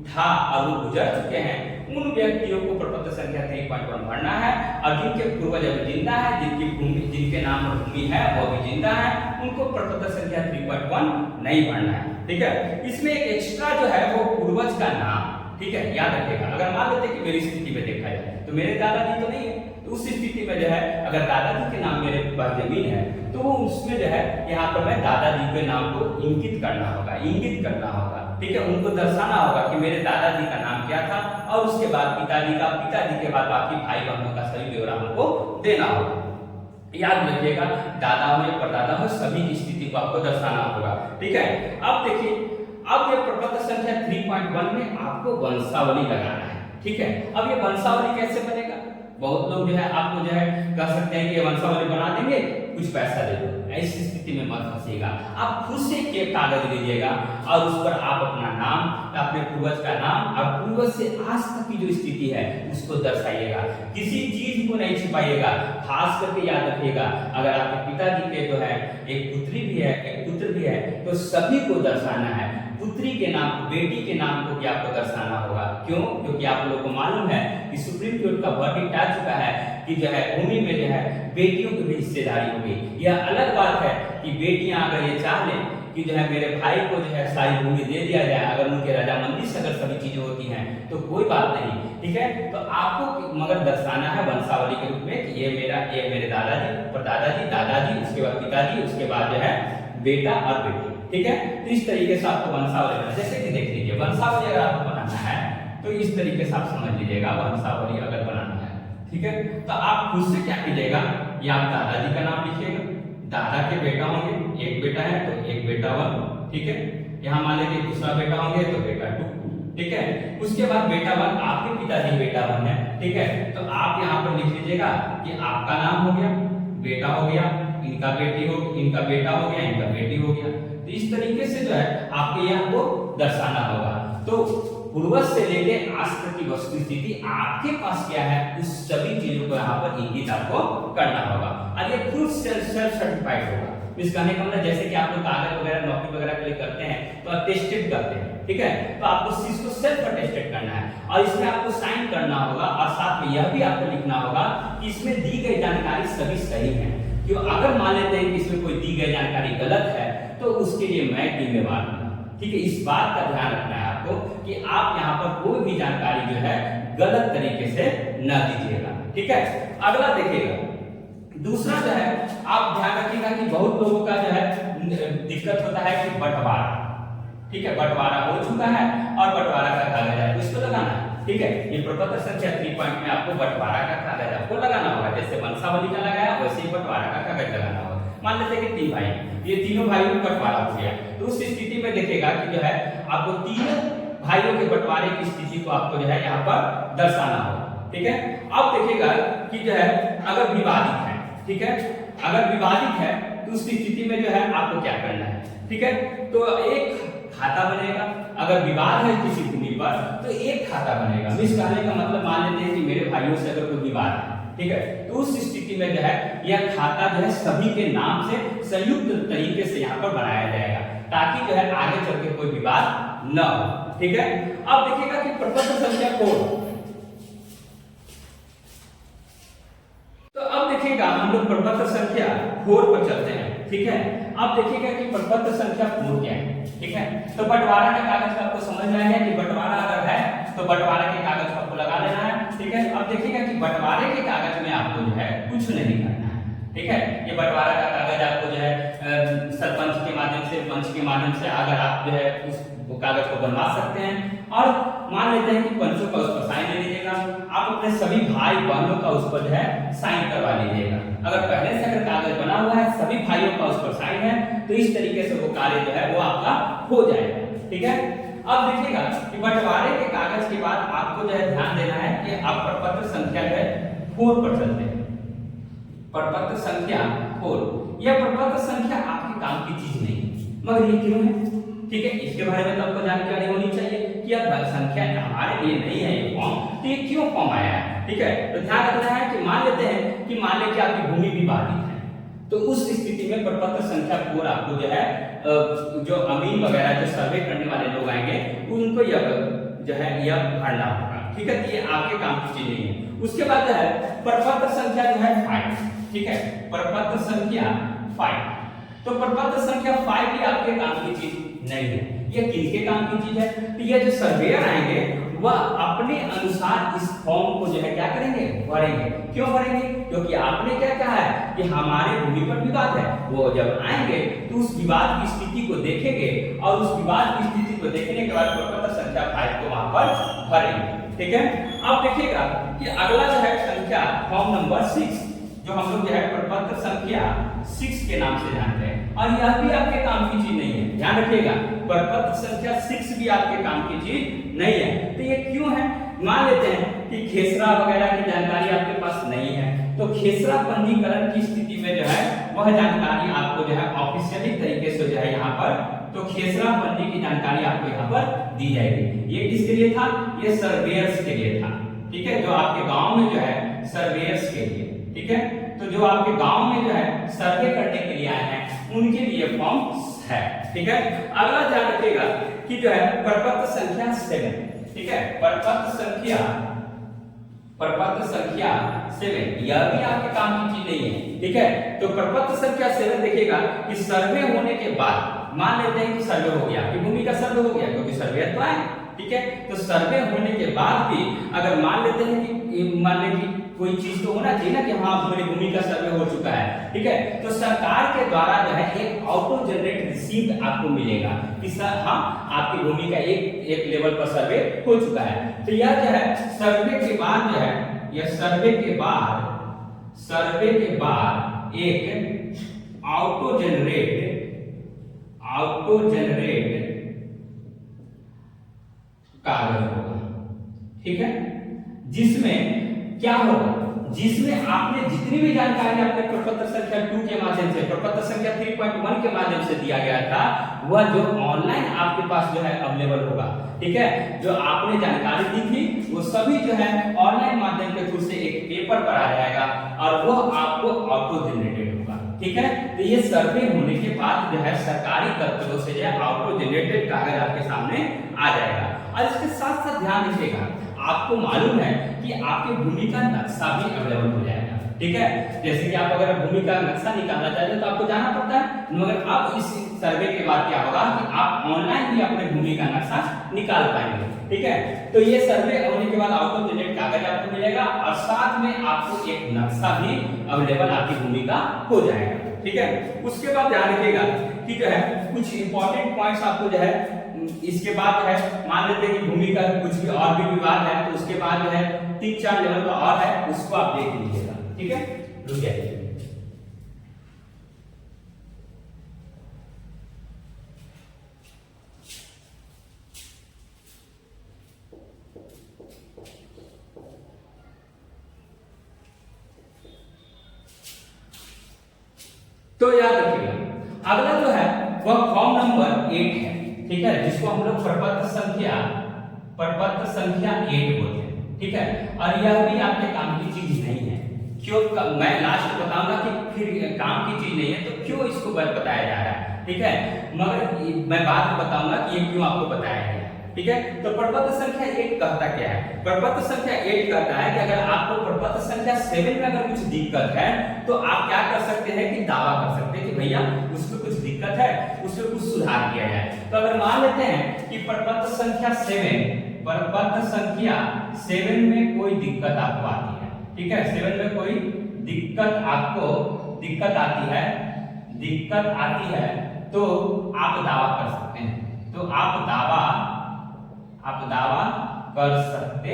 था और वो गुजर चुके हैं उन व्यक्तियों को प्रपत्र संख्या 3.1 भरना है, और जिनके पूर्वज अभी जिंदा है, जिनके नाम पर भूमि है वो भी जिंदा है, उनको प्रपत्र संख्या 3.1 नहीं भरना है। ठीक है, इसमें एक एक्स्ट्रा जो है वो पूर्वज का नाम, ठीक है, याद रखिएगा। अगर मान लेते हैं कि मेरी स्थिति में देखा जाए तो मेरे दादाजी तो नहीं है, तो उस स्थिति में जो है अगर दादाजी के नाम मेरे पास जमीन है तो वो उसमें जो है यहाँ पर मैं दादाजी के नाम को इंगित करना होगा, इंगित करना होगा। ठीक है, उनको दर्शाना होगा कि मेरे दादाजी का नाम क्या था, और उसके बाद पिताजी का, पिताजी के बाद बाकी भाई बहनों का सभी ब्यौरा हमको देना होगा। याद रखिएगा, दादा हो परदादा हो सभी की स्थिति को आपको दर्शाना होगा। ठीक है, अब देखिए, अब ये प्रपत्र संख्या 3.1 में आपको वंशावली लगाना है। ठीक है, अब ये वंशावली कैसे बनेगा, बहुत लोग जो है आपको जो है कह सकते हैं कि ये वंशावली बना देंगे, कुछ पैसा दे दो, ऐसी स्थिति में मत फंसिएगा। आप खुद से एक कागज लीजिएगा और उस पर आप अपना नाम, अपने पूर्वज का नाम और पूर्वज से आज तक की जो स्थिति है उसको दर्शाइएगा, किसी चीज को नहीं छिपाइएगा। खास करके याद रखिएगा, अगर आपके पिताजी के जो है एक पुत्री भी है, एक पुत्र भी है, तो सभी को दर्शाना है। पुत्री के नाम को, बेटी के नाम को भी आपको दर्शाना होगा। क्यों? क्योंकि आप लोगों को मालूम है कि सुप्रीम कोर्ट का वर्डिक्ट आ चुका है कि जो है भूमि में जो है बेटियों की भी हिस्सेदारी होगी। यह अलग बात है कि बेटियां अगर ये चाह लें कि जो है मेरे भाई को जो है सारी भूमि दे दिया जाए, अगर उनके रजामंदी से अगर सभी चीजें होती हैं तो कोई बात नहीं। ठीक है, तो आपको मगर दर्शाना है वंशावली के रूप में कि ये मेरे दादाजी, परदादाजी, दादाजी, उसके बाद पिताजी, उसके बाद जो है बेटा और बेटी। ठीक है, तो इस तरीके से आपको वंशावली बनाना, जैसे कि देख लीजिए वंशावली अगर आपको बनाना है तो इस तरीके से आप समझ लीजिएगा वंशावली अगर बनाना है। ठीक है, तो आप खुद से क्या कीजिएगा, या आप दादाजी का नाम लिखिएगा, दादा के बेटा होंगे, एक बेटा है तो एक बेटा 1। ठीक है, यहाँ मान लीजिए दूसरा बेटा होंगे तो बेटा 2। ठीक है, उसके बाद बेटा 1, आपके पिताजी बेटा 1 है। ठीक है, तो आप यहाँ पर लिख लीजिएगा कि आपका नाम हो गया, बेटा हो गया, इनका बेटा हो गया, इनका बेटी हो गया। तो इस तरीके से जो है आपके यहाँ को दर्शाना होगा। तो पूर्वज से लेके आज तक की वस्तुस्थिति आपके पास क्या है, उस सभी चीजों को यहाँ पर इंगित आपको करना होगा। और ये खुद सेल्फ सर्टिफाइड होगा। इस कहने का मतलब जैसे कि आप लोग कागज वगैरह नौकरी वगैरह के लिए करते हैं तो अटेस्टेड करते हैं, ठीक है। तो आपको इस चीज को सेल्फ अटेस्टेड करना है और इसमें आपको साइन करना होगा और साथ में यह भी आपको लिखना होगा कि इसमें दी गई जानकारी सभी सही है। क्यों, अगर मान लेते हैं कि इसमें कोई दी गई जानकारी गलत है तो उसके लिए मैं जिम्मेवार हूं, ठीक है। इस बात का ध्यान रखना है आपको कि आप यहाँ पर कोई भी जानकारी जो है गलत तरीके से न दीजिएगा, ठीक है। अगला देखिएगा, दूसरा जो है आप ध्यान रखिएगा कि बहुत लोगों का जो है दिक्कत होता है कि बंटवारा, ठीक है, बंटवारा हो चुका है और बंटवारा का कागज है इसको लगाना है, ठीक है। ये प्रपत्र संख्या 3 पॉइंट में आपको बंटवारा का कागज आपको लगाना होगा। जैसे वंशावली का लगाया वैसे ही बंटवारा का कागज लगाना होगा। मान लेते हैं कि 3 भाई, ये तीनों भाइयों में बंटवारा हो गया, तो उस स्थिति में देखिएगा कि जो है आपको तीनों भाइयों के बंटवारे की स्थिति को आपको जो है यहाँ पर दर्शाना होगा, ठीक है। अब देखिएगा कि जो है अगर विवादित है, ठीक है, अगर विवादित है तो उस स्थिति में जो है आपको क्या करना है, ठीक है। तो एक खाता बनेगा, अगर विवाद है किसी भूमि पर तो एक खाता बनेगा। इस कहने का मतलब मान लेते हैं कि मेरे भाइयों से अगर कोई विवाद है, ठीक है, तो उस स्थिति में जो है यह खाता जो है सभी के नाम से संयुक्त तरीके से यहाँ पर बनाया जाएगा ताकि जो है आगे चल के कोई विवाद न हो, ठीक है। अब देखिएगा कि प्रपत्र संख्या 4, तो अब देखिएगा हम लोग प्रपत्र संख्या 4 पर चलते हैं, ठीक है। अब देखिएगा कि प्रपत्र संख्या 4 क्या है, ठीक है। तो बंटवारा के कागज का आपको समझ में आ गया कि बंटवारा अगर है तो बंटवारे के कागज को आपको लगा लेना है, ठीक है। अब देखिएगा कि बंटवारे के कागज में आपको जो है कुछ नहीं करना है, ठीक है। ये बंटवारा का कागज आपको जो है सरपंच के माध्यम से, पंच के माध्यम से अगर आप जो है उस कागज को बनवा सकते हैं और मान लेते हैं कि पंचों का उस पर साइन ले लीजिएगा, आप अपने सभी भाई बहनों का उस पर जो है साइन करवा लीजिएगा। अगर पहले से अगर कागज बना हुआ है सभी भाइयों का उस पर साइन है तो इस तरीके से वो कार्य जो है वो आपका हो जाएगा, ठीक है। अब देखिएगा कि बंटवारे के कागज के बाद आपको जो है ध्यान देना है कि आप प्रपत्र संख्या जो है 4 पर चलते हैं। प्रपत्र संख्या 4, यह प्रपत्र संख्या आपके काम की चीज नहीं मगर ये क्यों है, ठीक है। इसके बारे में तो आपको जानकारी होनी चाहिए कि यह संख्या हमारे लिए नहीं है ये फॉर्म, तो ये क्यों फॉर्म आया है, ठीक है। तो ध्यान रखना है कि मान लेते हैं कि मान लें कि आपकी भूमि विवादित है तो उस स्थिति में प्रपत्र संख्या 4 आपको जो है जो अमीन वगैरह जो सर्वे करने वाले लोग आएंगे उनको यह जो है यह भरना होगा, ठीक है। तो ये आपके काम की चीज नहीं है। उसके बाद जो है प्रपत्र संख्या जो है 5, ठीक है, प्रपत्र संख्या 5, तो प्रपत्र संख्या 5 भी आपके काम की चीज नहीं है। यह किसके काम की चीज है, तो ये जो सर्वेयर आएंगे वह अपने अनुसार इस फॉर्म को जो है क्या करेंगे, भरेंगे। क्यों भरेंगे, क्योंकि आपने क्या कहा है कि हमारे भूमि पर विवाद है। वो जब आएंगे तो उस विवाद की स्थिति को देखेंगे और उस विवाद की स्थिति को देखने के बाद प्रपत्र संख्या 5 को वहां पर भरेंगे, ठीक है। अब देखिएगा कि अगला जो है संख्या फॉर्म नंबर 6 जो हम लोग जो है प्रपत्र संख्या 6 के नाम से जानते हैं और यह भी आपके काम की चीज नहीं है। ध्यान रखिएगा प्रपत्र संख्या 6 भी आपके काम की चीज नहीं है। तो ये क्यों है, मान लेते हैं कि खेसरा वगैरह की जानकारी आपके पास नहीं है तो खेसरा पंजीकरण की स्थिति में जो है वह जानकारी आपको जो है ऑफिशियली तरीके से जो है यहाँ पर तो खेसरा पंजी की जानकारी आपको यहाँ पर दी जाएगी। ये किसके लिए था, ये सर्वेयर्स के लिए था, ठीक है, जो आपके गांव में जो है सर्वेयर्स के लिए, ठीक है। तो जो आपके गांव में जो है सर्वे करने के लिए आए हैं उनके लिए फॉर्म है, ठीक है। अगला ध्यान रखिएगा कि जो है प्रपत्र संख्या 7, ठीक है, प्रपत्र संख्या 7 यह भी आपके काम की चीज नहीं है, ठीक है। तो प्रपत्र संख्या 7 देखिएगा कि सर्वे होने के बाद मान लेते हैं कि सर्वे हो गया, आपकी भूमि का सर्वे हो गया क्योंकि सर्वेयर तो आए, ठीक है। तो सर्वे होने के बाद भी अगर मान लेते हैं कि मान लें कि कोई चीज तो होना चाहिए ना कि हाँ मेरी भूमि का सर्वे हो चुका है, ठीक है। तो सरकार के द्वारा जो है एक ऑटो जनरेट रिसीप्ट आपको मिलेगा कि सर हाँ आपकी भूमि का एक लेवल पर सर्वे हो चुका है। तो यह जो है सर्वे के बाद जो है यह सर्वे के बाद एक ऑटो जनरेट कागज होगा, ठीक है, जिसमें क्या होगा, जिसमें आपने जितनी भी जानकारी आपने प्रपत्र संख्या 2 के माध्यम से, प्रपत्र संख्या 3.1 के माध्यम से दिया गया था, वह जो ऑनलाइन आपके पास जो है अवेलेबल होगा। ठीक है, जो आपने जानकारी दी थी वो सभी जो है ऑनलाइन माध्यम के थ्रू से एक पेपर पर आ जाएगा और वो आपको ऑटो जनरेटेड होगा। ठीक है, तो ये सर्वे होने के बाद जो है सरकारी दफ्तरों से जो है ऑटो जनरेटेड कागज आपके सामने आ जाएगा। और इसके साथ साथ ध्यान रखिएगा, आपको मालूम है कि आपके भूमि का नक्शा भी अवेलेबल हो जाएगा। ठीक है, जैसे कि आप अगर भूमि का नक्शा निकालना चाहते हैं तो आपको जाना पड़ता है, मगर अब इस सर्वे के बाद क्या होगा कि आप ऑनलाइन भी अपने भूमि का नक्शा निकाल पाएंगे। ठीक है, तो ये सर्वे होने के बाद ऑटो जनरेट कागज आपको मिलेगा और साथ में आपको एक नक्शा भी अवेलेबल आपकी भूमि का हो जाएगा। ठीक है, उसके बाद ध्यान रखिएगा कि जो है कुछ इंपॉर्टेंट पॉइंट्स आपको जो है इसके बाद है, मान लेते हैं कि भूमि का कुछ भी और भी विवाद है तो उसके बाद जो है 3-4 लेवल का और है, उसको आप देख लीजिएगा। ठीक है, रुक जाइए। तो याद रखिएगा, अगला जो है वह फॉर्म नंबर 8 है। ठीक है, जिसको हम लोग प्रपत्र संख्या 8 बोलते हैं। ठीक है, और यह भी आपके काम की चीज नहीं है। क्यों? मैं लास्ट में बताऊंगा कि फिर काम की चीज नहीं है तो क्यों इसको बताया जा रहा है। ठीक है, मगर मैं बाद में बताऊंगा कि ये क्यों आपको बताया गया। ठीक है, तो प्रपत्र संख्या 8 कहता क्या है? प्रपत्र संख्या 8 कहता है कि अगर आपको प्रपत्र संख्या 7 में अगर कुछ दिक्कत है तो आप क्या कर सकते हैं कि दावा कर सकते हैं कि भैया उसमें कुछ दिक्कत है, उसमें कुछ सुधार किया जाए। तो अगर मान लेते हैं कि प्रपत्र संख्या 7 में कोई दिक्कत आपको आती है। ठीक है, 7 में कोई दिक्कत आपको आती है तो आप दावा कर सकते हैं। तो आप दावा कर सकते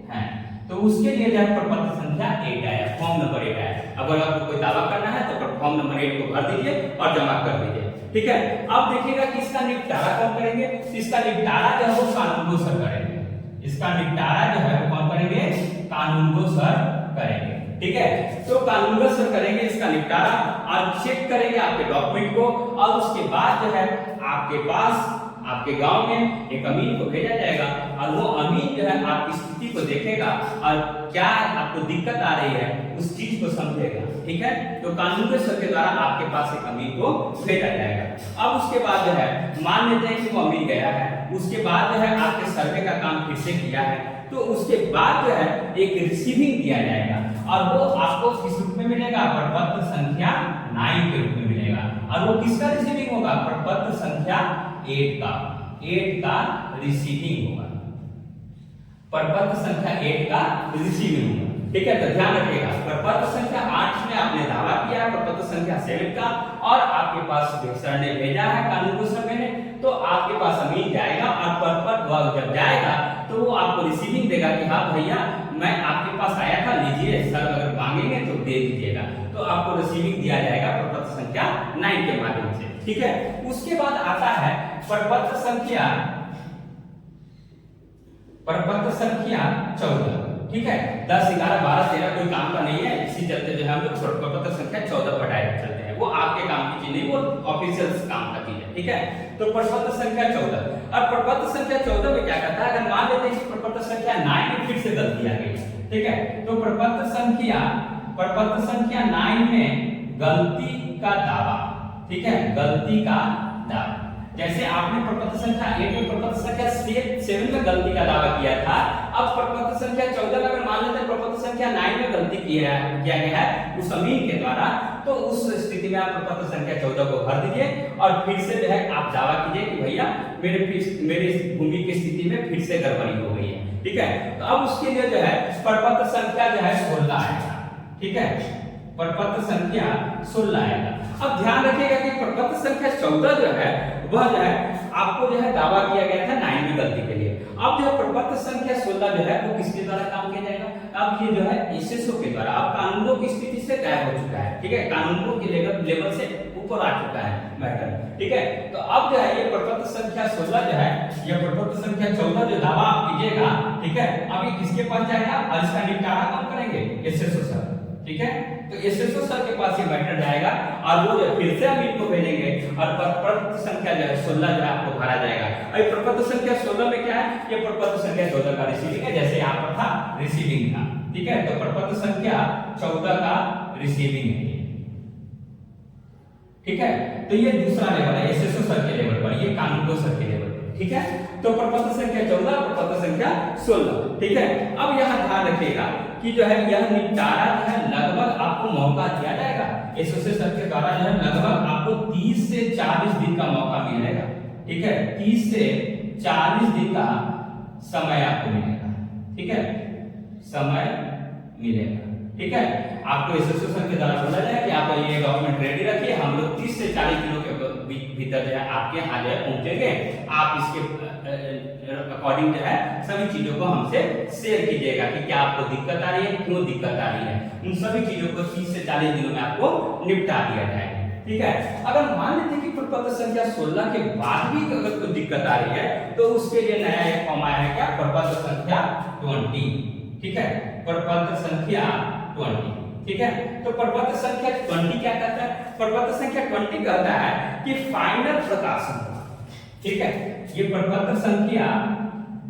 हैं। तो उसके लिए जो है प्रपत्र संख्या 8 आया, फॉर्म नंबर 8 आया। अगर आपको कोई दावा करना है तो फॉर्म नंबर 8 को भर दीजिए और जमा कर दीजिए। ठीक है, अब देखिएगा कि इसका निपटारा कब करेंगे? इसका निपटारा जो है वो कानून सर करेंगे। इसका निपटारा जो है वो कौन करेंगे? कानून सर करेंगे। ठीक है, तो कानून सर करेंगे इसका निपटारा और चेक करेंगे आपके डॉक्यूमेंट को और उसके बाद जो है आपके पास आपके गांव में एक अमीन को भेजा जाएगा और वो अमीन जो है आपकी स्थिति को देखेगा और क्या आपको दिक्कत आ रही है उस चीज को समझेगा। ठीक है, तो कानून सर के द्वारा आपके पास एक अमीन को भेजा जाएगा। अब उसके बाद जो है मान लेते हैं कि वो अमीन गया है, उसके बाद जो है आपके सर्वे का काम फिर से किया है तो उसके बाद जो है एक रिसीविंग दिया जाएगा और वो आपको किस रूप में मिलेगा? प्रपत्र संख्या 9 के रूप में मिलेगा। और वो किसका रिसीविंग होगा? प्रपत्र संख्या 8 का रिसीविंग होगा। प्रपत्र संख्या 8 का रिसीविंग होगा। ठीक है, तो ध्यान रखिएगा, प्रपत्र संख्या 8 में आपने दावा किया, प्रपत्र संख्या 7 का, और आपके पास सर ने भेजा है कानून सर ने, तो आपके पास अमीन जाएगा और प्रपत्र जब जाएगा तो वो आपको रिसीविंग देगा कि हाँ भैया मैं आपके पास आया था, लीजिए सर, अगर मांगेंगे तो दे दीजिएगा। तो आपको रिसीविंग दिया जाएगा प्रपत्र संख्या 9 के माध्यम से। ठीक है, उसके बाद आता है प्रपत्र संख्या 14। ठीक है, 10, 11, 12, 13 कोई काम का नहीं है, इसी चलते जो है हम लोग प्रपत्र संख्या 14 पर डायरेक्ट चलते हैं। वो आपके काम की चीज नहीं, वो ऑफिशियल काम का चीज है। ठीक है, तो प्रपत्र संख्या 14। अब प्रपत्र संख्या 14 में क्या कहता है? अगर मान लेते हैं कि प्रपत्र संख्या 9 में फिर से गलती आ गई। ठीक है, तो प्रपत्र संख्या 9 में गलती का दावा। ठीक है, गलती का दावा, जैसे आपने प्रपत्र संख्या 8 में प्रपत्र संख्या 7 में गलती का दावा किया था, अब प्रपत्र संख्या 14 में अगर मान लेते हैं प्रपत्र संख्या 9 में गलती किया गया है उस अमीन के द्वारा, तो उस स्थिति में आप प्रपत्र संख्या 14 को भर दीजिए और फिर से जो है आप दावा कीजिए कि भैया मेरी भूमि की स्थिति में फिर से गड़बड़ी हो गई है। ठीक है, तो अब उसके लिए जो है प्रपत्र संख्या जो है 16 आएगा। ठीक है, प्रपत्र संख्या 16 आएगा। अब ध्यान रखिएगा कि प्रपत्र संख्या 14 जो है वह जो है आपको जो है दावा किया गया था 9 में गलती के लिए। अब जो है प्रपत्र संख्या 16 जो है वो किसके द्वारा काम किया जाएगा? अब ये जो है एसएसओ के द्वारा, अब कानूनों की स्थिति से तय हो चुका है। ठीक है, कानूनों के लेवल से ऊपर आ चुका है मैटर। ठीक है, तो अब जो है ये प्रपत्र संख्या 16 जो है ये प्रपत्र संख्या 14 जो दावा आप कीजिएगा, ठीक है, अब ये किसके पास जाएगा और इसका निपटारा कौन करेंगे? एसएसओ सर, ठीक है। तो एसएसओ सर के पास ये मैटर जाएगा और वो जो फिर से हम इनको भेजेंगे और प्रपत्र संख्या जो है 16 जो है आपको भरा जाएगा। अब प्रपत्र संख्या 16 में क्या है? ये प्रपत्र संख्या 14 का रिसीविंग है, जैसे यहाँ पर था रिसीविंग था, ठीक है। तो प्रपत्र संख्या 14 का रिसीविंग है, ठीक है। तो ये दूसरा लेवल है एसएसओ सर के लेवल पर, ये कानून सर के लेवल पर, ठीक है। तो प्रपत्र संख्या 14, प्रपत्र संख्या 16, ठीक है। अब यहाँ ध्यान रखिएगा कि जो है यह निपटारा जो है लगभग आपको मौका दिया जाएगा एसओसी सर के द्वारा, जो है लगभग आपको 30 से 40 दिन का मौका मिलेगा, ठीक है। 30 से 40 दिन का समय आपको मिलेगा, ठीक है, समय मिलेगा, ठीक है। आपको एसओसी सर के द्वारा बोला जाए कि आप ये डॉक्यूमेंट रेडी रखिए, हम लोग 30 से 40 दिनों के भीतर जो है आपके यहाँ जो है पहुंचेंगे, आप इसके अकॉर्डिंग जो है सभी चीजों को हमसे शेयर कीजिएगा कि क्या आपको दिक्कत आ रही है, क्यों दिक्कत आ रही है, उन सभी चीजों को 30 से 40 दिनों में आपको निपटा दिया जाएगा, ठीक है। अगर मान लेते कि प्रपत्र संख्या 16 के बाद भी अगर कोई दिक्कत आ रही है तो उसके लिए नया एक फॉर्म आया है, क्या? प्रपत्र संख्या 20, ठीक है, प्रपत्र संख्या 20, ठीक है। तो प्रपत्र संख्या 20 क्या कहता है? प्रपत्र संख्या 20 कहता है कि फाइनल प्रकाशन, ठीक है। ये प्रपत्र संख्या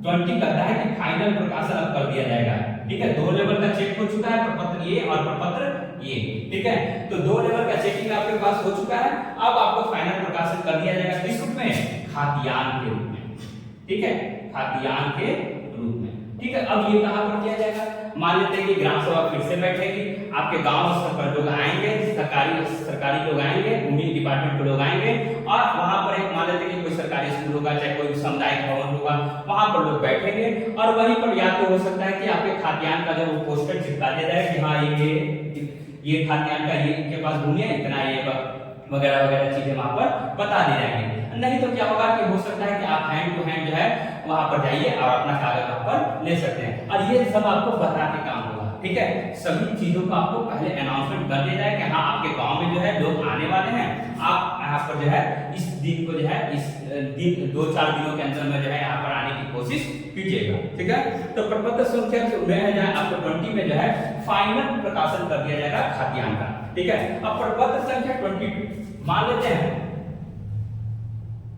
20 कहता है कि फाइनल प्रकाशन अब कर दिया जाएगा, ठीक है। 2 लेवल का चेक हो चुका है, प्रपत्र ए और प्रपत्र ए, ठीक है। तो 2 लेवल का चेकिंग आपके पास हो चुका है, अब आपको फाइनल प्रकाशन कर दिया जाएगा किस रूप में? खाद्यान्न के रूप में, ठीक है, खाद्यान्न के रूप में, ठीक है। अब ये कहां पर किया जाएगा? मान लेते हैं कि ग्राम सभा फिर से बैठेगी, आपके गांव स्तर पर लोग आएंगे, सरकारी लोग आएंगे, भूमि डिपार्टमेंट के लोग आएंगे और वहां पर एक मान लेते हैं कि कोई सरकारी स्कूल होगा, चाहे कोई सामुदायिक भवन होगा, वहां पर लोग बैठेंगे और वहीं पर या तो हो सकता है कि आपके खाद्यान्न का जो पोस्टर चिपका दिया जाए कि हाँ ये खाद्यान्न का ये इनके पास भूमि है, इतना ये वगैरह वगैरह चीजें वहां पर बता दी जाएंगी। नहीं तो क्या होगा कि हो सकता है कि आप हैंड टू हैंड जो है वहां पर जाइए और अपना कागज वहां पर ले सकते हैं और ये सब आपको बता के काम होगा, ठीक है। सभी चीजों को आपको पहले अनाउंसमेंट कर दिया जाए कि हाँ आपके गांव में जो है लोग आने वाले हैं, आप यहाँ पर जो है इस दिन को जो है इस दिन 2-4 दिनों के अंदर में जो है यहाँ पर आने की कोशिश कीजिएगा, ठीक है। तो प्रपत्र संख्या में आपको 20 में जो है फाइनल प्रकाशन कर दिया जाएगा खाद्यान्न का, ठीक है। अब प्रपत्र संख्या 22 मान लेते हैं,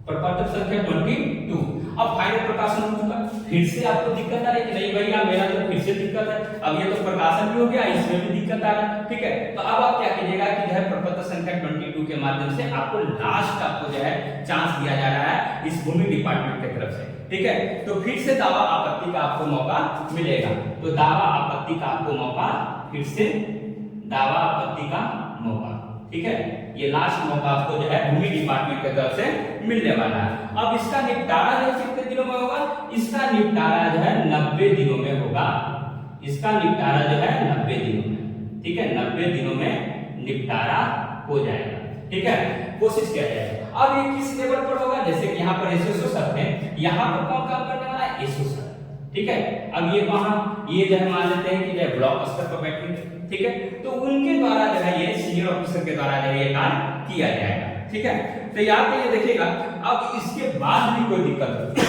प्रपत्र संख्या 22 अब फाइनल प्रकाशन हो चुका, फिर से आपको दिक्कत आ रही है कि नहीं भैया मेरा तो फिर से दिक्कत है, अब ये तो प्रकाशन भी हो गया, इसमें भी दिक्कत आ रहा है, ठीक है। तो अब आप क्या कीजिएगा कि जो है प्रपत्र संख्या 22 के माध्यम से आपको लास्ट आपको जो है चांस दिया जा रहा है इस भूमि डिपार्टमेंट की तरफ से, ठीक है। तो फिर से दावा आपत्ति का आपको मौका मिलेगा, तो दावा आपत्ति का आपको मौका, फिर से दावा आपत्ति का मौका, ठीक है। ये लास्ट मौका आपको जो है भूमि डिपार्टमेंट की तरफ से मिलने वाला है। अब इसका निपटारा जो कितने दिनों में होगा? इसका निपटारा जो है 90 दिनों में होगा, इसका निपटारा जो है 90 दिनों में, ठीक है, 90 दिनों में निपटारा हो जाएगा, ठीक है। कोशिश किया जाएगा। अब ये किस लेवल पर होगा? जैसे कि यहाँ पर एसओ सर है, यहाँ पर कौन काम करने वाला है? एसओ सर, ठीक है। अब ये वहां ये जो है मान लेते हैं कि जो ब्लॉक स्तर पर बैठेंगे, ठीक है, तो उनके द्वारा जो है ये सीनियर ऑफिसर के द्वारा जो है ये काम किया जाएगा, ठीक है। तो यहाँ पे ये देखिएगा, अब इसके बाद भी कोई दिक्कत है,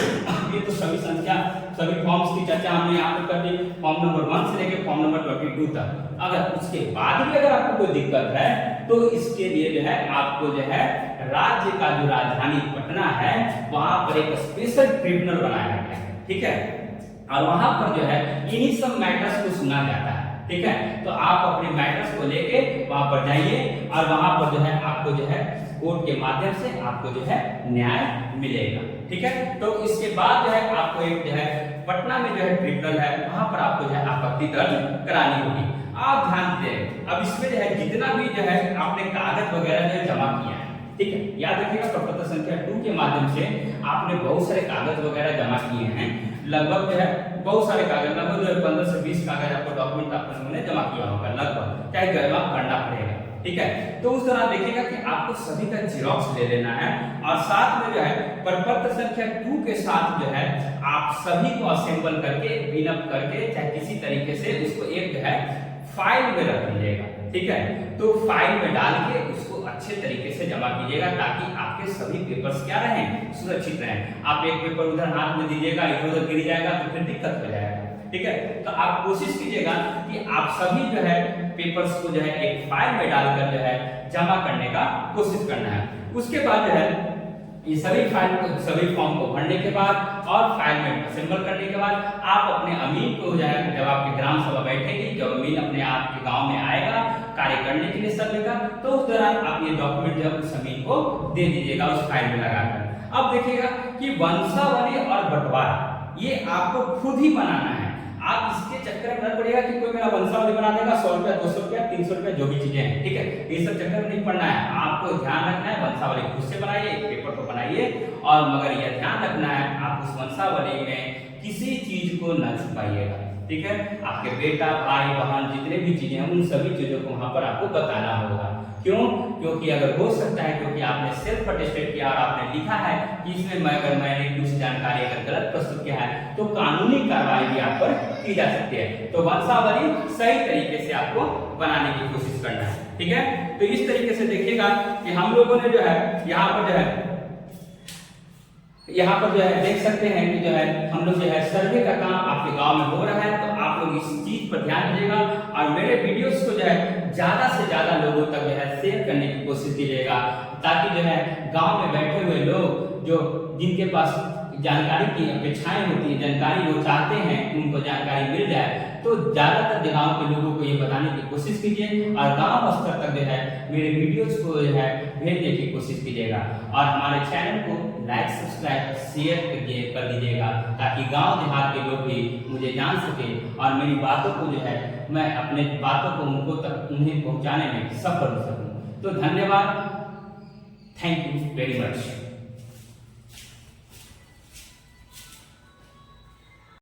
ये तो सभी संख्या सभी फॉर्म्स की चर्चा हमने यहाँ पे कर दी, फॉर्म नंबर 1 से लेकर फॉर्म नंबर 22 तक। अगर उसके बाद भी अगर आपको कोई दिक्कत है तो इसके लिए जो है आपको जो है राज्य का जो राजधानी पटना है वहां पर एक स्पेशल ट्रिब्यूनल बनाया गया है, ठीक है, और वहां पर जो है इन्हीं सब मैटर्स को सुना जाता है, ठीक है। तो आप अपने मैटर्स को लेके वहां पर जाइए और वहां पर जो है आपको जो है कोर्ट के माध्यम से आपको जो है न्याय मिलेगा, ठीक है। तो इसके बाद जो है आपको एक जो है पटना में जो है ट्रिब्यूनल है वहां पर आपको जो है आपत्ति दर्ज करानी होगी। आप ध्यान दें, अब इसमें जो है जितना भी जो है आपने कागज वगैरह जो जमा किया है, ठीक है, याद रखिएगा प्रपत्र संख्या 2 के माध्यम से आपने बहुत सारे कागज वगैरह जमा किए हैं, लगभग जो है बहुत सारे कागज, लगभग 15 से 20 कागज आपको डॉक्यूमेंट आपने जमा किया होगा, लगभग चाहे जमा करना पड़ेगा, ठीक है। तो उस दौरान देखिएगा कि आपको सभी का जेरॉक्स ले लेना है और साथ में जो है प्रपत्र संख्या 2 के साथ जो है आप सभी को असेंबल करके पिनअप करके चाहे किसी तरीके से उसको एक जो है फाइल में रख लीजिएगा, ठीक है। तो फाइल में डाल के उसको अच्छे तरीके से जमा कीजिएगा ताकि आपके सभी पेपर्स क्या रहें, सुरक्षित रहें। आप एक पेपर उधर हाथ में दीजिएगा, इधर उधर गिर जाएगा तो फिर दिक्कत हो जाएगा। ठीक है, तो आप कोशिश कीजिएगा कि आप सभी जो है पेपर्स को जो है एक फाइल में डालकर जो है जमा करने का कोशिश करना है। उसके बाद जो है ये सभी फॉर्म को भरने के बाद और फाइल में असेंबल करने के बाद आप अपने अमीन को जो है, जब आपकी ग्राम सभा बैठेगी, जब अमीन अपने आपके गांव में आएगा कार्य करने के लिए सर्वे का, तो उस दौरान आप ये डॉक्यूमेंट जब उस अमीन को दे दीजिएगा उस फाइल में लगाकर। अब देखिएगा कि वंशावली और बंटवारा ये आपको खुद ही बनाना है। आप इसके चक्कर में न पड़ेगा कि कोई मेरा वंशावली बना देगा, 100 रुपया 200 रुपया 300 रुपया जो भी चीजें हैं, ठीक है, ये सब चक्कर में नहीं पड़ना है। आपको ध्यान रखना है वंशावली खुद से बनाइए, पेपर को बनाइए, और मगर यह ध्यान रखना है आप उस वंशावली में किसी चीज को न छुपाइएगा। ठीक है, आपके बेटा भाई बहन जितने भी चीजें हैं उन सभी चीजों को वहां पर आपको बताना होगा। क्यों? क्योंकि अगर हो सकता है क्योंकि आपने सेल्फ अटेस्टेड किया और आपने लिखा है कि इसमें अगर मैंने कुछ जानकारी अगर गलत प्रस्तुत किया है तो कानूनी कार्रवाई भी आप पर की जा सकती है। तो वंशावली सही तरीके से आपको बनाने की कोशिश करना है। ठीक है, तो इस तरीके से देखिएगा कि हम लोगों ने जो है यहाँ पर जो है देख सकते हैं कि जो है हम लोग जो है सर्वे का काम आपके गांव में हो रहा है। तो आप लोग इस चीज पर ध्यान दीजिएगा और मेरे वीडियोस को जो है ज्यादा से ज्यादा लोगों तक जो है शेयर करने की कोशिश कीजिएगा, ताकि जो है गांव में बैठे हुए लोग जो जिनके पास जानकारी की अपेक्षाएं होती है, जानकारी वो चाहते हैं कि उनको जानकारी मिल जाए, तो ज्यादातर गांव के लोगों को ये बताने की कोशिश कीजिए और गांव स्तर तक जो है मेरे वीडियोस को जो है भेजने की कोशिश कीजिएगा। और हमारे चैनल को लाइक सब्सक्राइब शेयर कर दीजिएगा ताकि गांव देहात के लोग भी मुझे जान सके और मेरी बातों को जो है मैं अपने बातों को उनको तक उन्हें पहुंचाने में सफल हो सकूं। तो धन्यवाद, थैंक यू वेरी मच।